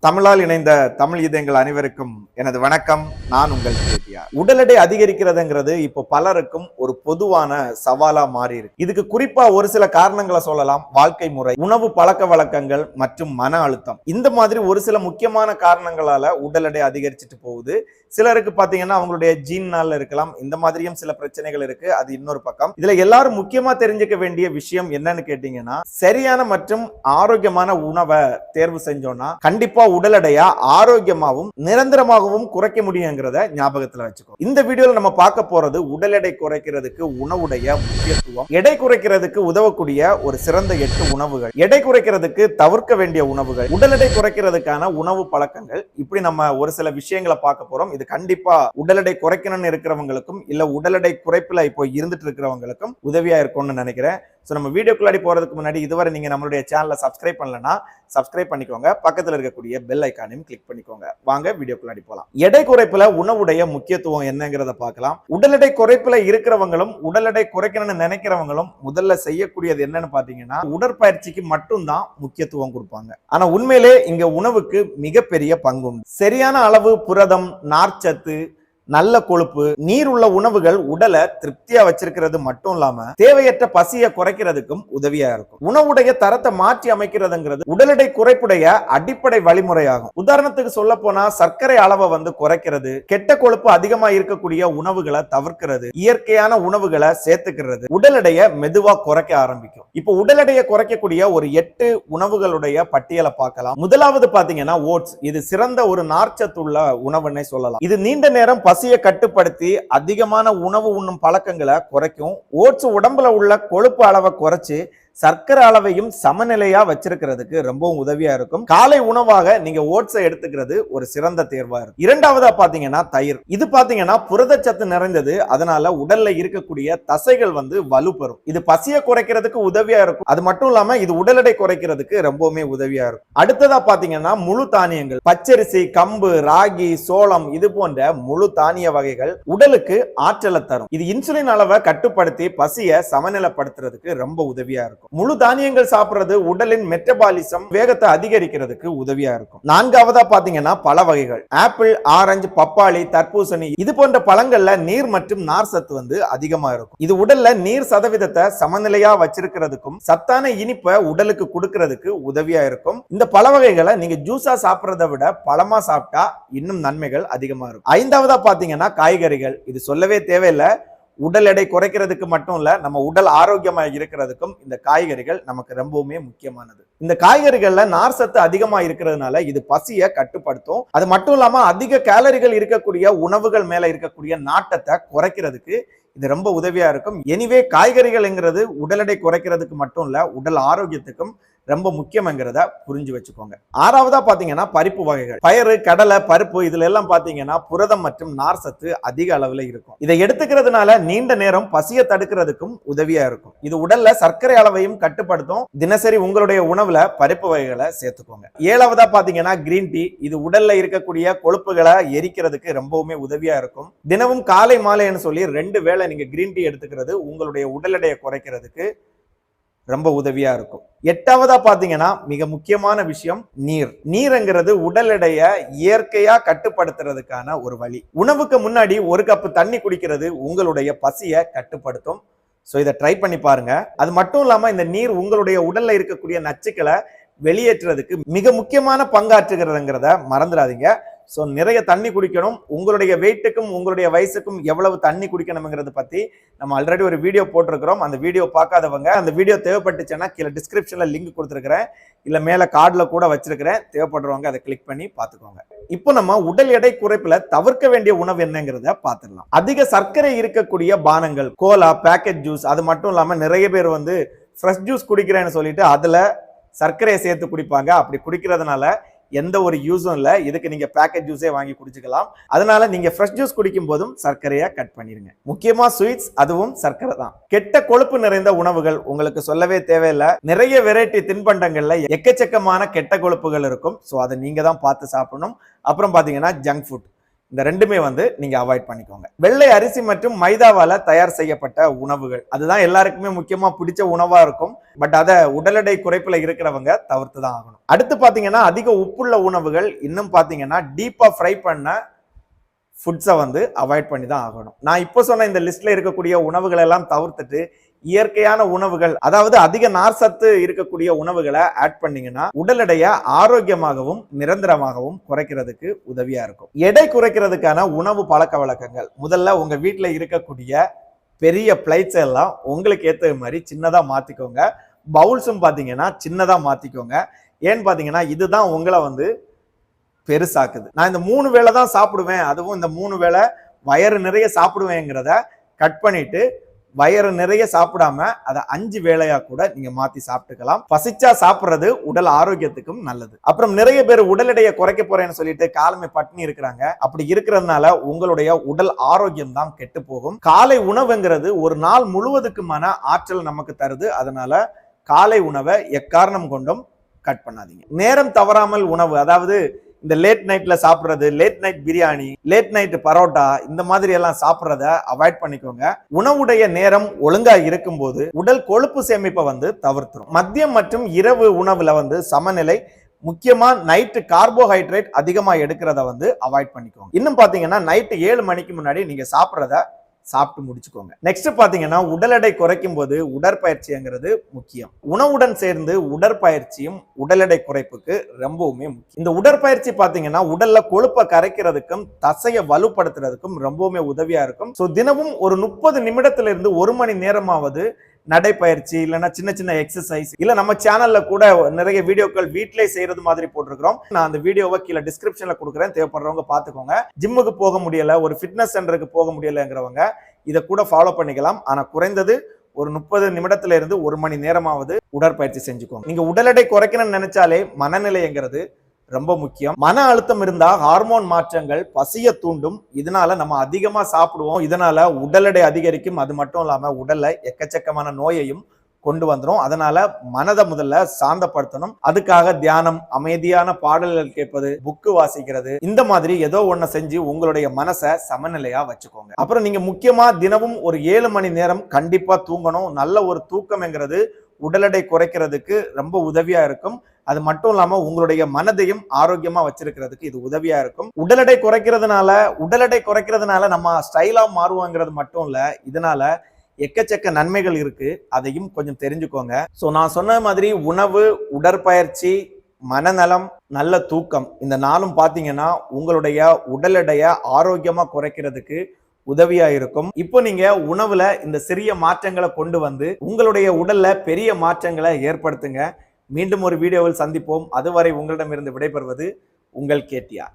தமிழால் இணைந்த தமிழ் இதயங்கள் அனைவருக்கும் எனது வணக்கம். நான் உங்கள் கேட்டியா. உடல் எடை அதிகரிக்கிறதுங்கிறது இப்போ பலருக்கும் ஒரு பொதுவான சவாலா மாறி இருக்கு. இதுக்கு குறிப்பா ஒரு சில காரணங்களை சொல்லலாம். வாழ்க்கை முறை, உணவு பழக்க வழக்கங்கள் மற்றும் மன அழுத்தம், இந்த மாதிரி ஒரு சில முக்கியமான காரணங்களால உடல் எடை அதிகரிச்சுட்டு போகுது. சிலருக்கு பாத்தீங்கன்னா அவங்களுடைய ஜீன்னால இருக்கலாம். இந்த மாதிரியும் சில பிரச்சனைகள் இருக்கு. அது இன்னொரு பக்கம். இதுல எல்லாரும் முக்கியமா தெரிஞ்சுக்க வேண்டிய விஷயம் என்னன்னு கேட்டீங்கன்னா, சரியான மற்றும் ஆரோக்கியமான உணவை தேர்வு செஞ்சோம்னா கண்டிப்பா உடல் எடையா ஆரோக்கியமாகவும் நிரந்தரமாகவும் குறைக்க முடியுங்கிறத ஞாபகத்துல வச்சுக்கோ. இந்த வீடியோல நம்ம பார்க்க போறது உடல் எடை குறைக்கிறதுக்கு உணவுடைய முக்கியத்துவம், எடை குறைக்கிறதுக்கு உதவக்கூடிய ஒரு சிறந்த 8 உணவுகள், எடை குறைக்கிறதுக்கு தவிர்க்க வேண்டிய உணவுகள், உடல் எடை குறைக்கிறதுக்கான உணவு பழக்கங்கள், இப்படி நம்ம ஒரு சில விஷயங்களை பார்க்க போறோம். இது கண்டிப்பா உடல் எடை குறைக்கணும்னு இருக்கிறவங்களுக்கும் இல்ல உடல் எடை குறைப்புல இப்போ இருந்துட்டு இருக்கிறவங்களுக்கும் உதவியா இருக்கும்னு நினைக்கிறேன். சோ நம்ம வீடியோக்குள்ளாடி போறதுக்கு முன்னாடி இதுவரை நீங்க நம்மளுடைய சேனலை சப்ஸ்கிரைப் பண்ணலன்னா சப்ஸ்கிரைப் பண்ணிக்கோங்க. பக்கத்துல இருக்கக்கூடிய பெல் ஐக்கானையும் கிளிக் பண்ணிக்கோங்க. வாங்க வீடியோக்குள்ளாடி போலாம். எடை குறைப்புல உணவுடைய முக்கியத்துவம் என்னங்கிறத பார்க்கலாம். உடல் எடை குறைப்புல இருக்கிறவங்களும் உடல் எடை குறைக்கணும்னு நினைக்கிறவங்களும் முதல்ல செய்யக்கூடியது என்னன்னு பாத்தீங்கன்னா, உடற்பயிற்சிக்கு மட்டும்தான் முக்கியத்துவம் கொடுப்பாங்க. ஆனா உண்மையிலே இங்க உணவுக்கு மிகப்பெரிய பங்கு உண்டு. சரியான அளவு புரதம், நார்ச்சத்து, நல்ல கொழுப்பு, நீர் உள்ள உணவுகள் உடலை திருப்தியா வச்சிருக்கிறது மட்டும் இல்லாம தேவையற்ற பசியை குறைக்கிறதுக்கும் உதவியா இருக்கும். உணவுடைய தரத்தை மாற்றி அமைக்கிறதுங்கிறது உடல் எடை குறைப்புடைய அடிப்படை வழிமுறையாகும். உதாரணத்துக்கு சொல்ல போனா சர்க்கரை அளவை குறைக்கிறது, கெட்ட கொழுப்பு அதிகமா இருக்கக்கூடிய உணவுகளை தவிர்க்கிறது, இயற்கையான உணவுகளை சேர்த்துக்கிறது உடல் எடையை மெதுவா குறைக்க ஆரம்பிக்கும். இப்போ உடல் எடையை குறைக்கக்கூடிய ஒரு 8 உணவுகளுடைய பட்டியலை பார்க்கலாம். முதலாவது பாத்தீங்கன்னா ஓட்ஸ். இது சிறந்த ஒரு நார்ச்சத்துள்ள உணவுன்னே சொல்லலாம். இது நீண்ட நேரம் பசியை கட்டுப்படுத்தி அதிகமான உணவு உண்ணும் பழக்கங்களை குறைக்கும். ஓட்ஸ் உடம்புல உள்ள கொழுப்பு அளவை குறைச்சு சர்க்கரை அளவையும் சமநிலையா வச்சிருக்கிறதுக்கு ரொம்பவும் உதவியா இருக்கும். காலை உணவாக நீங்க ஓட்ஸை எடுத்துக்கிறது ஒரு சிறந்த தேர்வா இருக்கும். இரண்டாவதா பாத்தீங்கன்னா தயிர். இது பாத்தீங்கன்னா புரதச்சத்து நிறைந்தது. அதனால உடல்ல இருக்கக்கூடிய தசைகள் வலுப்பெறும். இது பசியை குறைக்கிறதுக்கு உதவியா இருக்கும். அது மட்டும் இல்லாம இது உடல் எடை குறைக்கிறதுக்கு ரொம்பவுமே உதவியா இருக்கும். அடுத்ததா பாத்தீங்கன்னா முழு தானியங்கள். பச்சரிசி, கம்பு, ராகி, சோளம், இது போன்ற முழு தானிய வகைகள் உடலுக்கு ஆற்றலை தரும். இது இன்சுலின் அளவை கட்டுப்படுத்தி பசியை சமநிலைப்படுத்துறதுக்கு ரொம்ப உதவியா இருக்கும். முழு தானியங்கள் சாப்பிடுறது உடலின் மெட்டபாலிசம் வேகத்தை அதிகரிக்கிறதுக்கு உதவியா இருக்கும். நான்காவதா பாத்தீங்கன்னா பழ வகைகள். ஆப்பிள், ஆரஞ்சு, பப்பாளி, தர்பூசணி, இது போன்ற பழங்கள்ல நீர் மற்றும் நார் சத்து அதிகமா இருக்கும். இது உடல்ல நீர் சதவீதத்தை சமநிலையா வச்சிருக்கிறதுக்கும் சத்தான இனிப்பை உடலுக்கு கொடுக்கிறதுக்கு உதவியா இருக்கும். இந்த பழ வகைகளை நீங்க ஜூஸா சாப்பிடுறதை விட பழமா சாப்பிட்டா இன்னும் நன்மைகள் அதிகமா இருக்கும். ஐந்தாவதா பாத்தீங்கன்னா காய்கறிகள். இது சொல்லவே தேவையில்லை. உடல் எடை குறைக்கிறதுக்கு மட்டும் இல்ல, நம்ம உடல் ஆரோக்கியமா இருக்கிறதுக்கும் இந்த காய்கறிகள் நமக்கு ரொம்பவுமே முக்கியமானது. இந்த காய்கறிகள்ல நார் சத்து அதிகமா இருக்கிறதுனால இது பசியை கட்டுப்படுத்தும். அது மட்டும் இல்லாம அதிக கேலரிகள் இருக்கக்கூடிய உணவுகள் மேல இருக்கக்கூடிய நாட்டத்தை குறைக்கிறதுக்கு இது ரொம்ப உதவியா இருக்கும். எனிவே காய்கறிகள்ங்கிறது உடல் எடை குறைக்கிறதுக்கு மட்டும் இல்ல, உடல் ஆரோக்கியத்துக்கும் ரொம்ப முக்கியம்ங்கிறத புரிஞ்சு வச்சுக்கோங்க. ஆறாவதா பாத்தீங்கன்னா பருப்பு வகைகள். பயறு, கடலை, பருப்பு, இதுல எல்லாம் பாத்தீங்கன்னா புரதம் மற்றும் நார் சத்து அதிக அளவுல இருக்கும். இதை எடுத்துக்கிறதுனால நீண்ட நேரம் பசியை தடுக்கிறதுக்கும் உதவியா இருக்கும். இது உடல்ல சர்க்கரை அளவையும் கட்டுப்படுத்தும். தினசரி உங்களுடைய உணவுல பருப்பு வகைகளை சேர்த்துக்கோங்க. ஏழாவதா பாத்தீங்கன்னா கிரீன் டீ. இது உடல்ல இருக்கக்கூடிய கொழுப்புகளை எரிக்கிறதுக்கு ரொம்பவுமே உதவியா இருக்கும். தினமும் காலை மாலைன்னு சொல்லி 2 வேளை நீங்க கிரீன் டீ எடுத்துக்கிறது உங்களுடைய உடல் எடையை குறைக்கிறதுக்கு ரொம்ப உதவியா இருக்கும். எட்டாவதா பாத்தீங்கன்னா மிக முக்கியமான விஷயம் நீர். நீர்ங்கிறது உடல் எடையை இயற்கையா கட்டுப்படுத்துறதுக்கான ஒரு வழி. உணவுக்கு முன்னாடி 1 கப் தண்ணி குடிக்கிறது உங்களுடைய பசியை கட்டுப்படுத்தும். சோ இதை ட்ரை பண்ணி பாருங்க. அது மட்டும் இல்லாம இந்த நீர் உங்களுடைய உடல்ல இருக்கக்கூடிய நச்சுக்களை வெளியேற்றுறதுக்கு மிக முக்கியமான பங்காற்றுகிறதுங்கிறத மறந்துடாதீங்க. சோ நிறைய தண்ணி குடிக்கணும். உங்களுடைய வெயிட்டுக்கும் உங்களுடைய வயசுக்கும் எவ்வளவு தண்ணி குடிக்கணும்ங்கிறத பத்தி நம்ம ஆல்ரெடி ஒரு வீடியோ போட்டிருக்கிறோம். அந்த வீடியோ பார்க்காதவங்க அந்த வீடியோ தேவைப்பட்டுச்சுன்னா கீழே டிஸ்கிரிப்ஷன்ல லிங்க் கொடுத்துருக்கிறேன், இல்ல மேல கார்டுல கூட வச்சிருக்கிறேன். தேவைப்படுறவங்க அதை கிளிக் பண்ணி பார்த்துக்கோங்க. இப்போ நம்ம உடல் எடை குறைப்புல தவிர்க்க வேண்டிய உணவு என்னங்கிறத பார்த்துடலாம். அதிக சர்க்கரை இருக்கக்கூடிய பானங்கள், கோலா, பேக்கெட் ஜூஸ், அது மட்டும் இல்லாம நிறைய பேர் ஃப்ரெஷ் ஜூஸ் குடிக்கிறேன்னு சொல்லிட்டு அதுல சர்க்கரையை சேர்த்து குடிப்பாங்க. அப்படி குடிக்கிறதுனால எந்த ஒரு யூஸும் இல்லை. இதுக்கு நீங்க பேக்கெட் ஜூஸே வாங்கி குடிச்சுக்கலாம். அதனால நீங்க ஃப்ரெஷ் ஜூஸ் குடிக்கும் போதும் சர்க்கரையை கட் பண்ணிருங்க. முக்கியமா ஸ்வீட்ஸ், அதுவும் சர்க்கரை தான். கெட்ட கொழுப்பு நிறைந்த உணவுகள் உங்களுக்கு சொல்லவே தேவையில்லை. நிறைய வெரைட்டி தின்பண்டங்கள்ல எக்கச்சக்கமான கெட்ட கொழுப்புகள் இருக்கும். ஸோ அதை நீங்க தான் பார்த்து சாப்பிடணும். அப்புறம் பாத்தீங்கன்னா ஜங்க் ஃபுட். இந்த ரெண்டுமே நீங்க அவாய்ட் பண்ணிக்கோங்க. வெள்ளை அரிசி மற்றும் மைதாவால தயார் செய்யப்பட்ட உணவுகள் அதுதான் எல்லாருக்குமே முக்கியமா பிடிச்ச உணவா இருக்கும். பட் அதை உடல் எடை குறைப்புல இருக்கிறவங்க தவிர்த்து தான் ஆகணும். அடுத்து பாத்தீங்கன்னா அதிக உப்புள்ள உணவுகள், இன்னும் பாத்தீங்கன்னா டீப்பா ஃப்ரை பண்ண ஃபுட்ஸை அவாய்ட் பண்ணி தான் ஆகணும். நான் இப்போ சொன்ன இந்த லிஸ்ட்ல இருக்கக்கூடிய உணவுகள் எல்லாம் தவிர்த்துட்டு இயற்கையான உணவுகள், அதாவது அதிக நார் சத்து இருக்கக்கூடிய உணவுகளை ஆட் பண்ணீங்கன்னா உடல் எடையை ஆரோக்கியமாகவும் நிரந்தரமாகவும் குறைக்கிறதுக்கு உதவியா இருக்கும். எடை குறைக்கிறதுக்கான உணவு பழக்க வழக்கங்கள், முதல்ல உங்க வீட்டுல இருக்கக்கூடிய பெரிய பிளேட்ஸ் எல்லாம் உங்களுக்கு ஏற்ற மாதிரி சின்னதா மாத்திக்கோங்க. பவுல்ஸும் பாத்தீங்கன்னா சின்னதா மாத்திக்கோங்க. ஏன்னு பாத்தீங்கன்னா இதுதான் உங்களை பெருசாக்குது. நான் இந்த 3 வேளை தான் சாப்பிடுவேன், அதுவும் இந்த 3 வேளை வயிறு நிறைய சாப்பிடுவேங்கிறத கட் பண்ணிட்டு வயிறு நிறைய சாப்பிடாம அதை 5 வேளையா கூட நீங்க மாத்தி சாப்பிட்டுக்கலாம். பசிச்சா சாப்பிடுறது உடல் ஆரோக்கியத்துக்கும் நல்லது. அப்புறம் நிறைய பேர் உடல் எடையை குறைக்க போறேன்னு சொல்லிட்டு காலமே பட்டினி இருக்கிறாங்க. அப்படி இருக்கிறதுனால உங்களுடைய உடல் ஆரோக்கியம் தான் கெட்டு போகும். காலை உணவுங்கிறது ஒரு நாள் முழுவதுக்குமான ஆற்றல் நமக்கு தருது. அதனால காலை உணவை எக்காரணம் கொண்டும் கட் பண்ணாதீங்க. நேரம் தவறாமல் உணவு, அதாவது இந்த லேட் நைட்ல சாப்பிடுறது, late night biryani, late night parotta, இந்த மாதிரி எல்லாம் சாப்பிடுறத அவாய்ட் பண்ணிக்கோங்க. உணவுடைய நேரம் ஒழுங்கா இருக்கும்போது உடல் கொழுப்பு சேமிப்பை தவிர்த்துரும். மதியம் மற்றும் இரவு உணவுல சமநிலை, முக்கியமா நைட்டு கார்போஹைட்ரேட் அதிகமா எடுக்கிறத அவாய்ட் பண்ணிக்கோங்க. இன்னும் பாத்தீங்கன்னா நைட்டு 7 மணிக்கு முன்னாடி நீங்க சாப்பிடுறத சாப்பிட்டு முடிச்சுக்கோங்க. நெக்ஸ்ட் பாத்தீங்கன்னா உடல் எடை குறைக்கும் போது உடற்பயிற்சிங்கிறது முக்கியம். உணவுடன் சேர்ந்து உடற்பயிற்சியும் உடல் எடை குறைப்புக்கு ரொம்பவுமே முக்கியம். இந்த உடற்பயிற்சி பாத்தீங்கன்னா உடல்ல கொழுப்பை கரைக்கிறதுக்கும் தசையை வலுப்படுத்துறதுக்கும் ரொம்பவுமே உதவியா இருக்கும். சோ தினமும் ஒரு 30 நிமிடத்திலிருந்து 1 மணி நேரமாவது நடைப்பயிற்சி, இல்லைன்னா சின்ன சின்ன எக்ஸசைஸ், இல்ல நம்ம சேனல்ல கூட நிறைய வீடியோக்கள் வீட்டிலே செய்யறது மாதிரி போட்டிருக்கிறோம். நான் அந்த வீடியோவை கீழே டிஸ்கிரிப்ஷன்ல கொடுக்குறேன், தேவைப்படுறவங்க பாத்துக்கோங்க. ஜிம்முக்கு போக முடியல, ஒரு ஃபிட்னஸ் சென்டருக்கு போக முடியலங்கிறவங்க இதை கூட ஃபாலோ பண்ணிக்கலாம். ஆனா குறைந்தது ஒரு 30 நிமிடத்துல இருந்து 1 மணி நேரமாவது உடற்பயிற்சி செஞ்சுக்கோங்க. நீங்க உடல் எடை குறைக்கணும்னு நினைச்சாலே மனநிலைங்கிறது ரொம்ப முக்கியம். மன அழுத்தம் இருந்தா ஹார்மோன் மாற்றங்கள் பசிய தூண்டும். இதனால நம்ம அதிகமா சாப்பிடுவோம், இதனால உடல் எடை அதிகரிக்கும். அது மட்டும் இல்லாம உடல்ல எக்கச்சக்கமான நோயையும் கொண்டு வந்துரும். அதனால மனதை முதல்ல சாந்தப்படுத்தணும். அதுக்காக தியானம், அமைதியான பாடல்கள் கேட்பது, புக்கு வாசிக்கிறது, இந்த மாதிரி ஏதோ ஒண்ணு செஞ்சு உங்களுடைய மனசை சமநிலையா வச்சுக்கோங்க. அப்புறம் நீங்க முக்கியமா தினமும் ஒரு 7 மணி நேரம் கண்டிப்பா தூங்கணும். நல்ல ஒரு தூக்கம்ங்கிறது உடல் எடை குறைக்கிறதுக்கு ரொம்ப உதவியா இருக்கும். அது மட்டும் இல்லாம உங்களுடைய மனதையும் ஆரோக்கியமா வச்சிருக்கிறதுக்கு இது உதவியா இருக்கும். உடல் எடை குறைக்கிறதுனால நம்ம ஸ்டைலா மாறுவோங்கிறது மட்டும் இல்ல, இதனால எக்கச்சக்க நன்மைகள் இருக்கு. அதையும் கொஞ்சம் தெரிஞ்சுக்கோங்க. சோ நான் சொன்ன மாதிரி உணவு, உடற்பயிற்சி, மனநலம், நல்ல தூக்கம், இந்த 4ம் பாத்தீங்கன்னா உங்களுடைய உடல் எடையை ஆரோக்கியமா குறைக்கிறதுக்கு உதவியா இருக்கும். இப்போ நீங்க உணவுல இந்த சிறிய மாற்றங்களை கொண்டு உங்களுடைய உடல்ல பெரிய மாற்றங்களை ஏற்படுத்துங்க. மீண்டும் ஒரு வீடியோவில் சந்திப்போம். அதுவரை உங்களிடமிருந்து விடைபெறுவது உங்கள் கேடிஆர்.